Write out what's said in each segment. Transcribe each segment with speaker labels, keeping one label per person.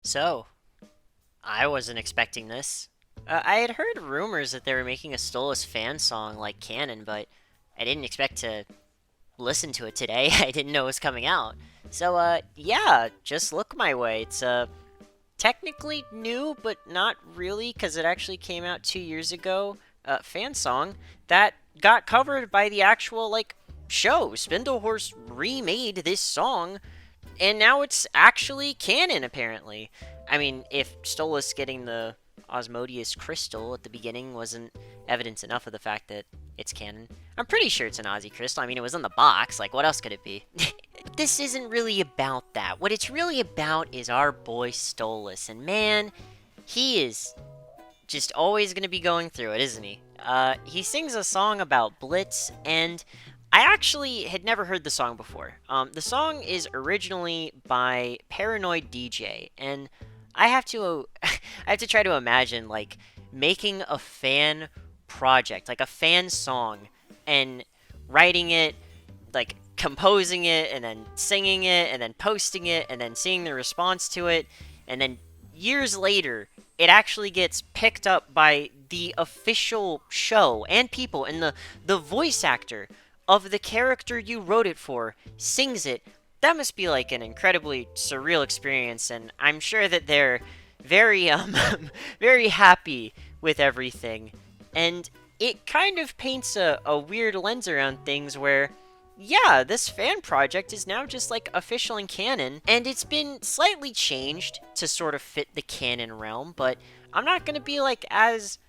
Speaker 1: So, I wasn't expecting this. I had heard rumors that they were making a Stolas fan song like canon, but I didn't expect to listen to it today. I didn't know it was coming out. So, yeah, just look my way. It's technically new, but not really, because it actually came out 2 years ago. Fan song that got covered by the actual show. Spindlehorse remade this song and now it's actually canon, apparently. I mean, if Stolas getting the Osmodeus crystal at the beginning wasn't evidence enough of the fact that it's canon, I'm pretty sure it's an Ozzy crystal. I mean, it was in the box. Like, what else could it be? But this isn't really about that. What it's really about is our boy Stolas. And man, he is just always going to be going through it, isn't he? He sings a song about Blitz, and I actually had never heard the song before. The song is originally by Paranoid DJ, and I have to, I have to try to imagine making a fan project, like a fan song, and writing it, like composing it, and then singing it, and then posting it, and then seeing the response to it, and then years later, it actually gets picked up by the official show and people, and the voice actor of the character you wrote it for sings it. That must be like an incredibly surreal experience, and I'm sure that they're very very happy with everything. And it kind of paints a weird lens around things where yeah, this fan project is now just like official and canon, and it's been slightly changed to sort of fit the canon realm, but I'm not gonna be like as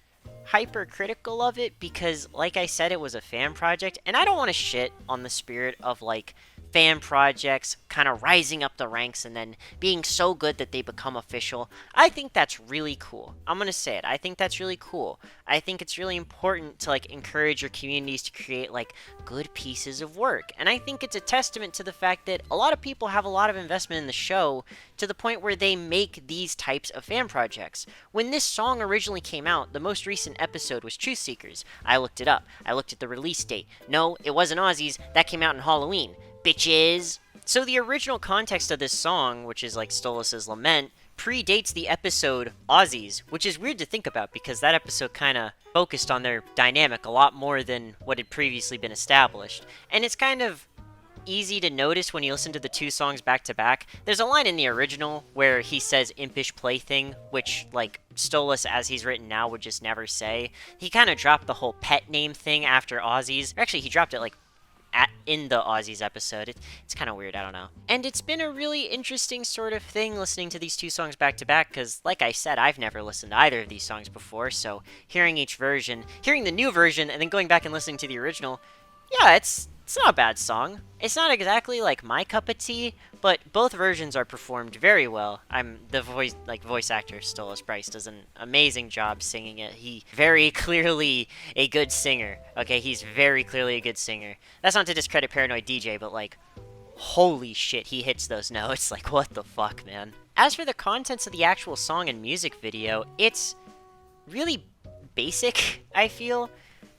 Speaker 1: hypercritical of it because, like I said, it was a fan project, and I don't want to shit on the spirit of like fan projects kind of rising up the ranks and then being so good that they become official. I think that's really cool. I'm gonna say it. I think that's really cool. I think it's really important to like encourage your communities to create like good pieces of work. And I think it's a testament to the fact that a lot of people have a lot of investment in the show to the point where they make these types of fan projects. When this song originally came out, the most recent episode was Truth Seekers. I looked it up. I looked at the release date. No, it wasn't Ozzy's. That came out in Halloween. Bitches! So the original context of this song, which is like Stolas' lament, predates the episode Ozzy's, which is weird to think about because that episode kind of focused on their dynamic a lot more than what had previously been established. And it's kind of easy to notice when you listen to the two songs back to back. There's a line in the original where he says impish plaything, which, like, Stolas as he's written now would just never say. He kind of dropped the whole pet name thing after Ozzy's. Actually, he dropped it, like, in the Aussies episode. It's kind of weird, I don't know. And it's been a really interesting sort of thing listening to these two songs back to back because, like I said, I've never listened to either of these songs before, so hearing each version, hearing the new version, and then going back and listening to the original, yeah, it's not a bad song. It's not exactly like my cup of tea, but both versions are performed very well. I'm the voice actor Stolas Bryce does an amazing job singing it. He very clearly a good singer. Okay, he's very clearly a good singer. That's not to discredit Paranoid DJ, but like holy shit, he hits those notes. Like what the fuck, man. As for the contents of the actual song and music video, it's really basic, I feel.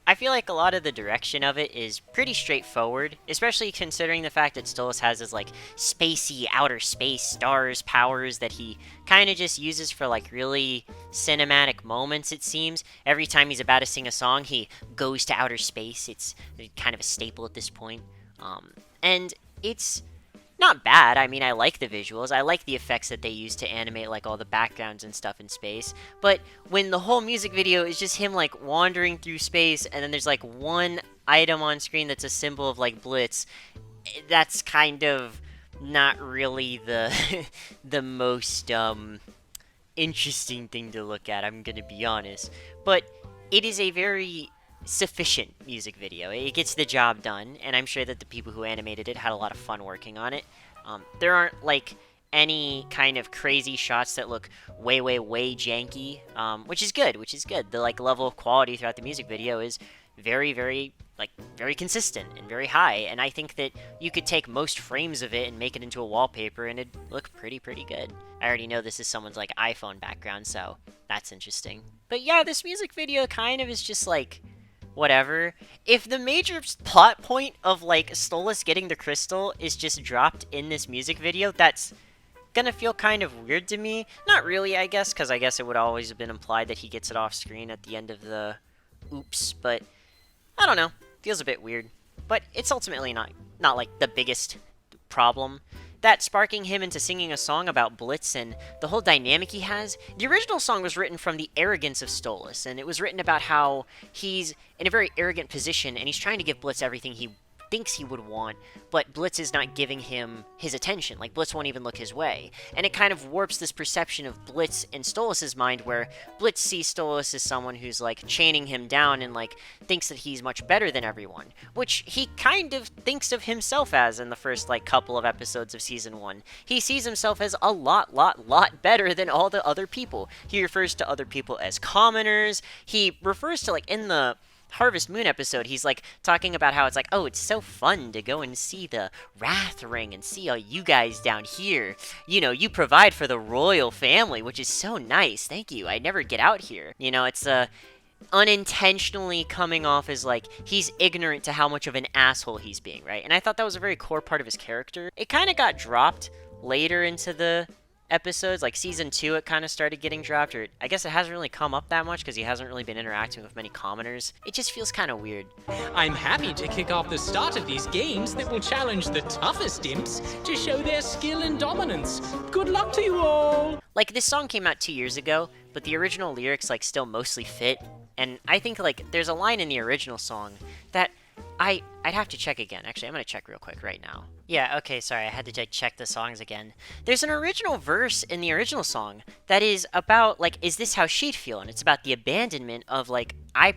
Speaker 1: I feel like a lot of the direction of it is pretty straightforward, especially considering the fact that Stolas has his like spacey outer space stars powers that he kind of just uses for like really cinematic moments, it seems. Every time he's about to sing a song, he goes to outer space. It's kind of a staple at this point. And it's not bad. I mean, I like the visuals. I like the effects that they use to animate like all the backgrounds and stuff in space. But when the whole music video is just him like wandering through space and then there's like one item on screen that's a symbol of like Blitz, that's kind of not really the the most interesting thing to look at, I'm going to be honest. But it is a very sufficient music video. It gets the job done, and I'm sure that the people who animated it had a lot of fun working on it. There aren't like any kind of crazy shots that look way janky, which is good. Which is good. The like level of quality throughout the music video is very consistent and very high. And I think that you could take most frames of it and make it into a wallpaper, and it'd look pretty good. I already know this is someone's like iPhone background, so that's interesting. But yeah, this music video kind of is just like whatever. If the major plot point of like Stolas getting the crystal is just dropped in this music video, that's gonna feel kind of weird to me. Not really, I guess, because I guess it would always have been implied that he gets it off screen at the end of the oops, but I don't know. Feels a bit weird. But it's ultimately not like the biggest problem. That sparking him into singing a song about Blitz and the whole dynamic he has. The original song was written from the arrogance of Stolas, and it was written about how he's in a very arrogant position and he's trying to give Blitz everything he thinks he would want, but Blitz is not giving him his attention. Like, Blitz won't even look his way. And it kind of warps this perception of Blitz in Stolas' mind, where Blitz sees Stolas as someone who's, like, chaining him down and, like, thinks that he's much better than everyone. Which he kind of thinks of himself as in the first, like, couple of episodes of Season 1. He sees himself as a lot better than all the other people. He refers to other people as commoners. He refers to, like, in the Harvest Moon episode, he's like talking about how it's like, oh, it's so fun to go and see the Wrath Ring and see all you guys down here. You know, you provide for the royal family, which is so nice. Thank you. I never get out here. You know, it's unintentionally coming off as like he's ignorant to how much of an asshole he's being, right? And I thought that was a very core part of his character. It kind of got dropped later into the episodes, like Season 2 it kind of started getting dropped, or I guess it hasn't really come up that much because he hasn't really been interacting with many commoners. It just feels kind of weird.
Speaker 2: I'm happy to kick off the start of these games that will challenge the toughest imps to show their skill and dominance. Good luck to you all!
Speaker 1: Like, this song came out 2 years ago, but the original lyrics, like, still mostly fit, and I think, like, there's a line in the original song that I'd have to check again. Actually, I'm gonna check real quick right now. Yeah, okay, sorry, I had to check the songs again. There's an original verse in the original song that is about, like, is this how she'd feel? And it's about the abandonment of, like, I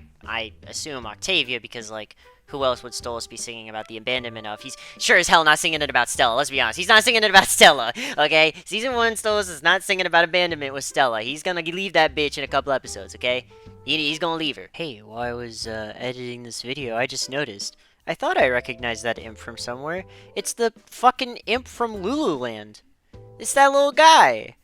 Speaker 1: assume Octavia, because, like, who else would Stolas be singing about the abandonment of? He's sure as hell not singing it about Stella, let's be honest. He's not singing it about Stella, okay? Season 1, Stolas is not singing about abandonment with Stella. He's gonna leave that bitch in a couple episodes, okay? He's gonna leave her. Hey, while I was editing this video, I just noticed. I thought I recognized that imp from somewhere. It's the fucking imp from Lululand. It's that little guy.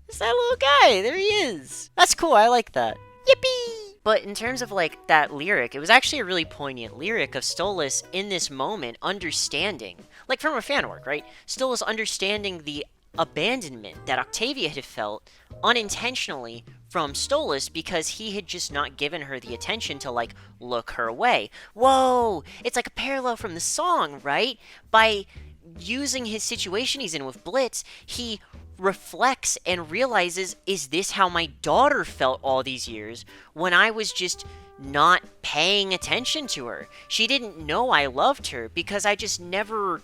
Speaker 1: It's that little guy. There he is. That's cool. I like that. Yippee! But in terms of, like, that lyric, it was actually a really poignant lyric of Stolas in this moment understanding. Like, from a fan work, right? Stolas understanding the abandonment that Octavia had felt unintentionally from Stolas because he had just not given her the attention to, like, look her way. Whoa! It's like a parallel from the song, right? By using his situation he's in with Blitz, he reflects and realizes, is this how my daughter felt all these years when I was just not paying attention to her? She didn't know I loved her because I just never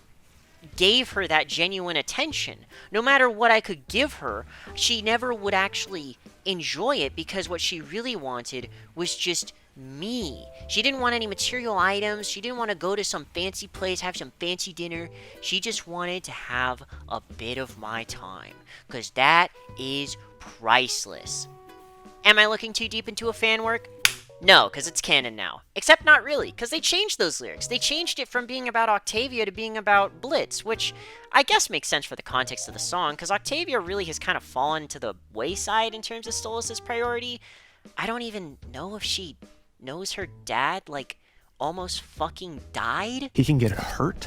Speaker 1: gave her that genuine attention. No matter what I could give her, she never would actually enjoy it because what she really wanted was just me. She didn't want any material items. She didn't want to go to some fancy place, have some fancy dinner. She just wanted to have a bit of my time, because that is priceless. Am I looking too deep into a fan work? No, because it's canon now. Except not really, because they changed those lyrics. They changed it from being about Octavia to being about Blitz, which I guess makes sense for the context of the song, because Octavia really has kind of fallen to the wayside in terms of Stolas' priority. I don't even know if she knows her dad, like, almost fucking died.
Speaker 3: He can get hurt.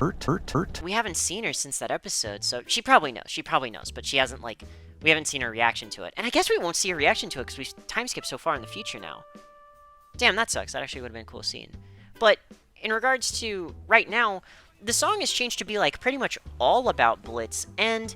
Speaker 1: We haven't seen her since that episode, so she probably knows, but she hasn't, like, we haven't seen her reaction to it. And I guess we won't see her reaction to it because we've time skipped so far in the future now. Damn, that sucks. That actually would have been a cool scene. But in regards to right now, the song has changed to be, like, pretty much all about Blitz, and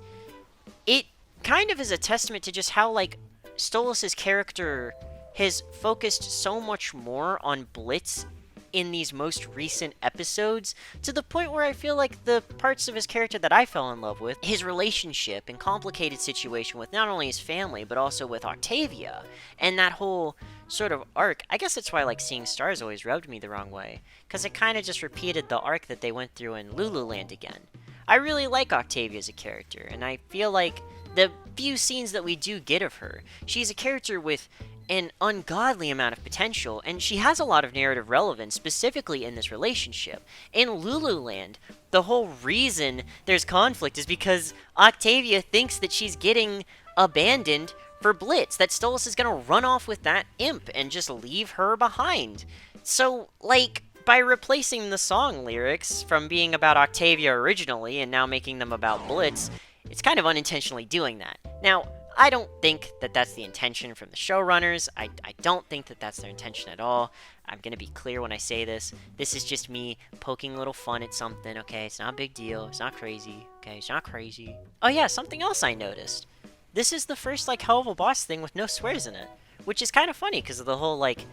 Speaker 1: it kind of is a testament to just how, like, Stolas' character has focused so much more on Blitz in these most recent episodes, to the point where I feel like the parts of his character that I fell in love with, his relationship and complicated situation with not only his family, but also with Octavia, and that whole sort of arc. I guess that's why, like, Seeing Stars always rubbed me the wrong way, because it kind of just repeated the arc that they went through in Lululand again. I really like Octavia as a character, and I feel like the few scenes that we do get of her, she's a character with an ungodly amount of potential, and she has a lot of narrative relevance, specifically in this relationship. In Lululand, the whole reason there's conflict is because Octavia thinks that she's getting abandoned for Blitz, that Stolas is gonna run off with that imp and just leave her behind. So, like, by replacing the song lyrics from being about Octavia originally and now making them about Blitz, it's kind of unintentionally doing that. Now, I don't think that that's the intention from the showrunners. I don't think that that's their intention at all. I'm going to be clear when I say this. This is just me poking a little fun at something, okay? It's not a big deal. It's not crazy, okay? It's not crazy. Oh yeah, something else I noticed. This is the first, like, Hell of a Boss thing with no swears in it. Which is kind of funny because of the whole, like,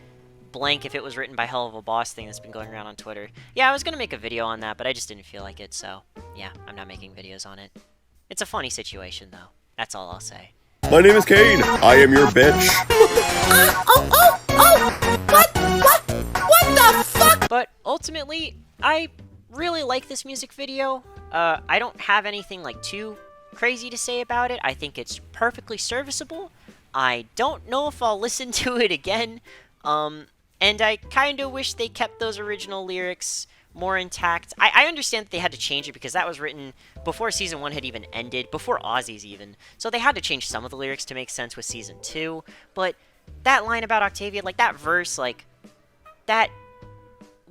Speaker 1: blank if it was written by Hell of a Boss thing that's been going around on Twitter. Yeah, I was going to make a video on that, but I just didn't feel like it, so yeah, I'm not making videos on it. It's a funny situation, though. That's all I'll say.
Speaker 3: My name is Kane. I am your bitch.
Speaker 4: What the fuck?
Speaker 1: But ultimately, I really like this music video. I don't have anything like too crazy to say about it. I think it's perfectly serviceable. I don't know if I'll listen to it again. And I kind of wish they kept those original lyrics more intact. I understand that they had to change it because that was written before Season 1 had even ended, before Ozzy's even. So they had to change some of the lyrics to make sense with Season 2. But that line about Octavia, like that verse, like, that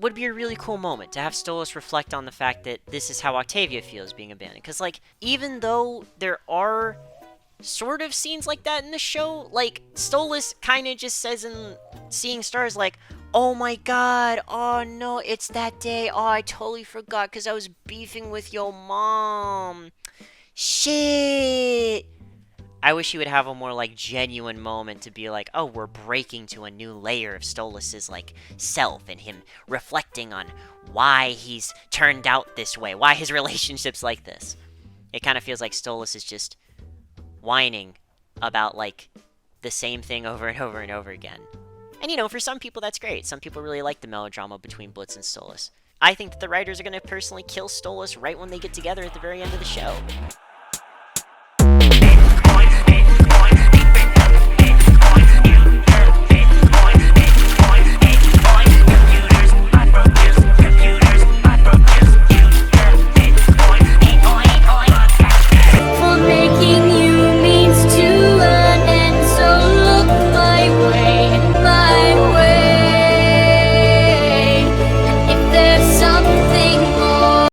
Speaker 1: would be a really cool moment to have Stolas reflect on the fact that this is how Octavia feels being abandoned. Because, like, even though there are sort of scenes like that in the show, like, Stolas kind of just says in Seeing Stars, like, oh my god, oh no, it's that day, oh, I totally forgot because I was beefing with your mom. Shit. I wish he would have a more, like, genuine moment to be like, oh, we're breaking to a new layer of Stolas' like, self, and him reflecting on why he's turned out this way, why his relationship's like this. It kind of feels like Stolas is just whining about, like, the same thing over and over and over again. And, you know, for some people that's great. Some people really like the melodrama between Blitz and Stolas. I think that the writers are going to personally kill Stolas right when they get together at the very end of the show.